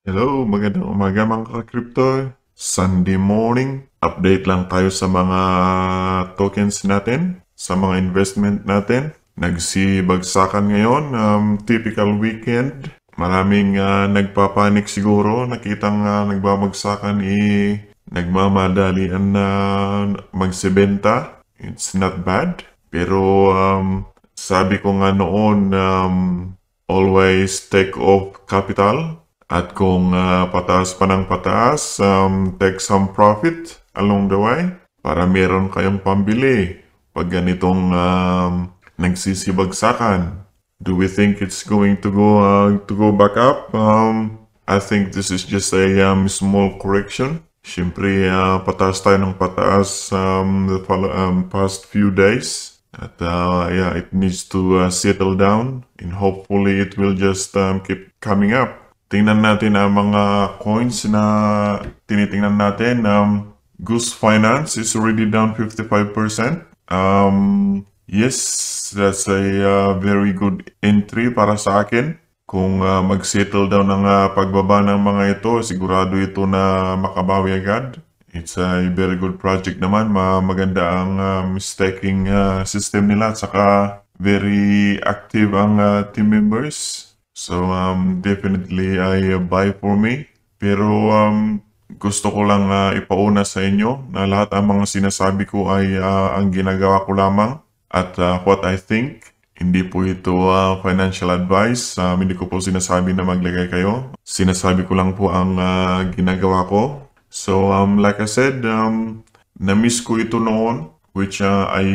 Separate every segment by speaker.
Speaker 1: Hello, magandang umaga mga ka-crypto. Sunday morning, update lang tayo sa mga tokens natin, sa mga investment natin. Nagsibagsakan ngayon, typical weekend. Maraming nagpapanik siguro, nakitang nagbabagsakan nagmamadalian na magsibenta. It's not bad. Pero sabi ko nga noon, always take off capital. At kung pataas pa ng pataas, take some profit along the way para meron kayong pambili pag ganitong nagsisibagsakan. Do we think it's going to go back up? I think this is just a small correction. Siyempre, pataas tayo ng pataas the past few days. At yeah, it needs to settle down and hopefully it will just keep coming up. Tingnan natin ang mga coins na tinitingnan natin. Goose Finance is already down 55%. Yes, that's a very good entry para sa akin. Kung mag-settle down ang pagbaba ng mga ito, sigurado ito na makabawi agad. It's a very good project naman. Maganda ang staking system nila at saka very active ang team members. So definitely I buy for me. Pero gusto ko lang ipauna sa inyo na lahat ang mga sinasabi ko ay ang ginagawa ko lamang at what I think. Hindi po ito financial advice. Hindi ko po sinasabi na maglagay kayo. Sinasabi ko lang po ang ginagawa ko. So like I said, na-miss ko ito noon, which I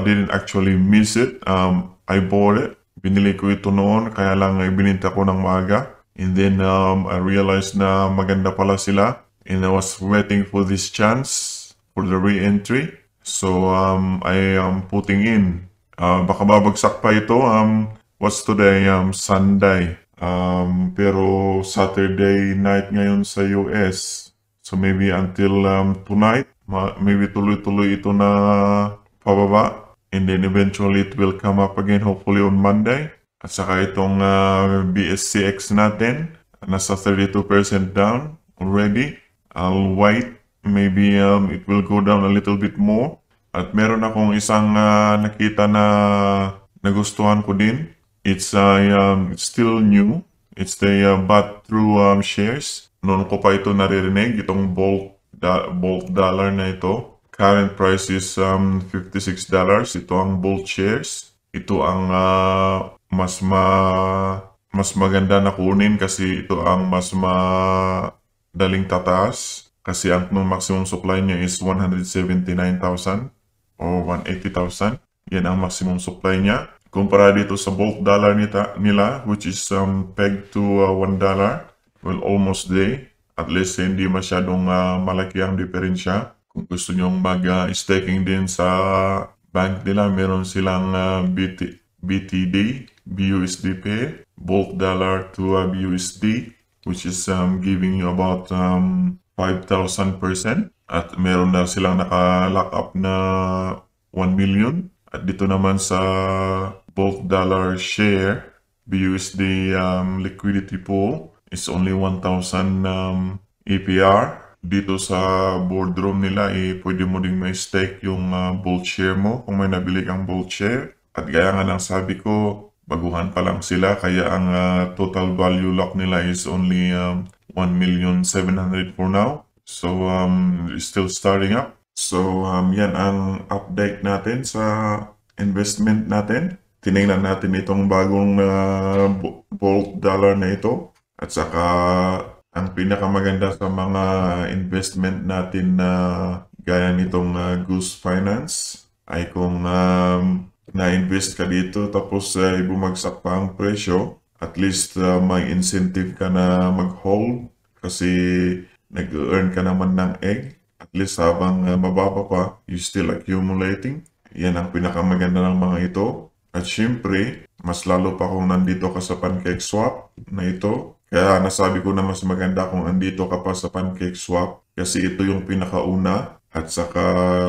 Speaker 1: didn't actually miss it. I bought it. Binili ko ito noon, kaya lang ibininta ko ng maaga. And then I realized na maganda pala sila. And I was waiting for this chance for the re-entry. So I am putting in. Baka babagsak pa ito. What's today? Sunday. Pero Saturday night ngayon sa US. So maybe until tonight, maybe tuloy-tuloy ito na pababa. And then eventually it will come up again hopefully on Monday. At saka itong BSCX natin, nasa 32% down already. I'll wait. Maybe it will go down a little bit more. At meron akong isang nakita na nagustuhan ko din. It's still new. It's the bought through shares. Noon ko pa ito naririnig, itong Bolt dollar na ito. Current price is $56. Ito ang Bolt shares. Ito ang mas maganda na kunin kasi ito ang mas madaling tataas. Kasi ang maximum supply niya is 179,000 or 180,000. Yan ang maximum supply niya. Kumpara dito sa Bolt dollar nila, which is pegged to $1. Well, almost there. At least hindi masyadong malaki ang diferensya. Kung gusto nyong mag-staking din sa bank nila, meron silang BTD, BUSD pair, Bolt dollar to BUSD, which is giving you about 5,000%. At meron na silang naka-lock up na 1 million. At dito naman sa Bolt dollar share, BUSD liquidity pool is only 1,000 APR. Dito sa boardroom nila, pwede mo ding may stake yung Bolt share mo kung may nabili kang Bolt share. At gaya nga ng sabi ko, baguhan pa lang sila kaya ang total value lock nila is only 1,700,000 for now. So it's still starting up. So yan ang update natin sa investment natin. Tinignan natin itong bagong Bolt dollar na ito. At saka ang pinakamaganda sa mga investment natin na gaya nitong Goose Finance ay kung na-invest ka dito tapos bumagsak pa ang presyo, at least may incentive ka na mag-hold kasi nag-earn ka naman ng egg. At least habang mababa pa, you still accumulating. Yan ang pinakamaganda ng mga ito. At syempre, mas lalo pa kung nandito ka sa PancakeSwap na ito. Kaya nasabi ko na mas maganda kung andito ka pa sa PancakeSwap kasi ito yung pinakauna at saka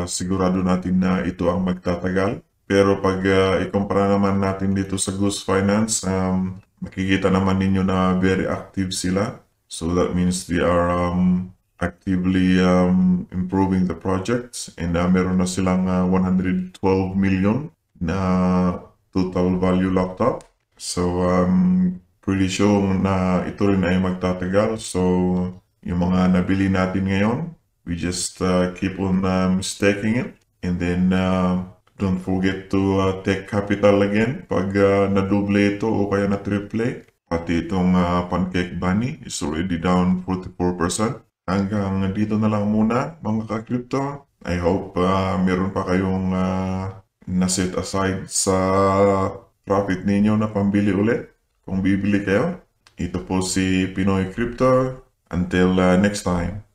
Speaker 1: sigurado natin na ito ang magtatagal. Pero pag ikumpara naman natin dito sa Goose Finance, makikita naman ninyo na very active sila. So that means they are actively improving the projects, and meron na silang 112 million na total value laptop. So pretty sure na ito rin ay magtatagal. So yung mga nabili natin ngayon, we just keep on staking it, and then don't forget to take capital again pag nadoble ito o kaya na triple. Pati itong Pancake Bunny is already down 44%. Hanggang dito na lang muna mga ka-crypto. I hope meron pa kayong na-set aside sa profit ninyo na pambili ulit kung bibili kayo. Ito po si Pinoy Crypto. Until next time.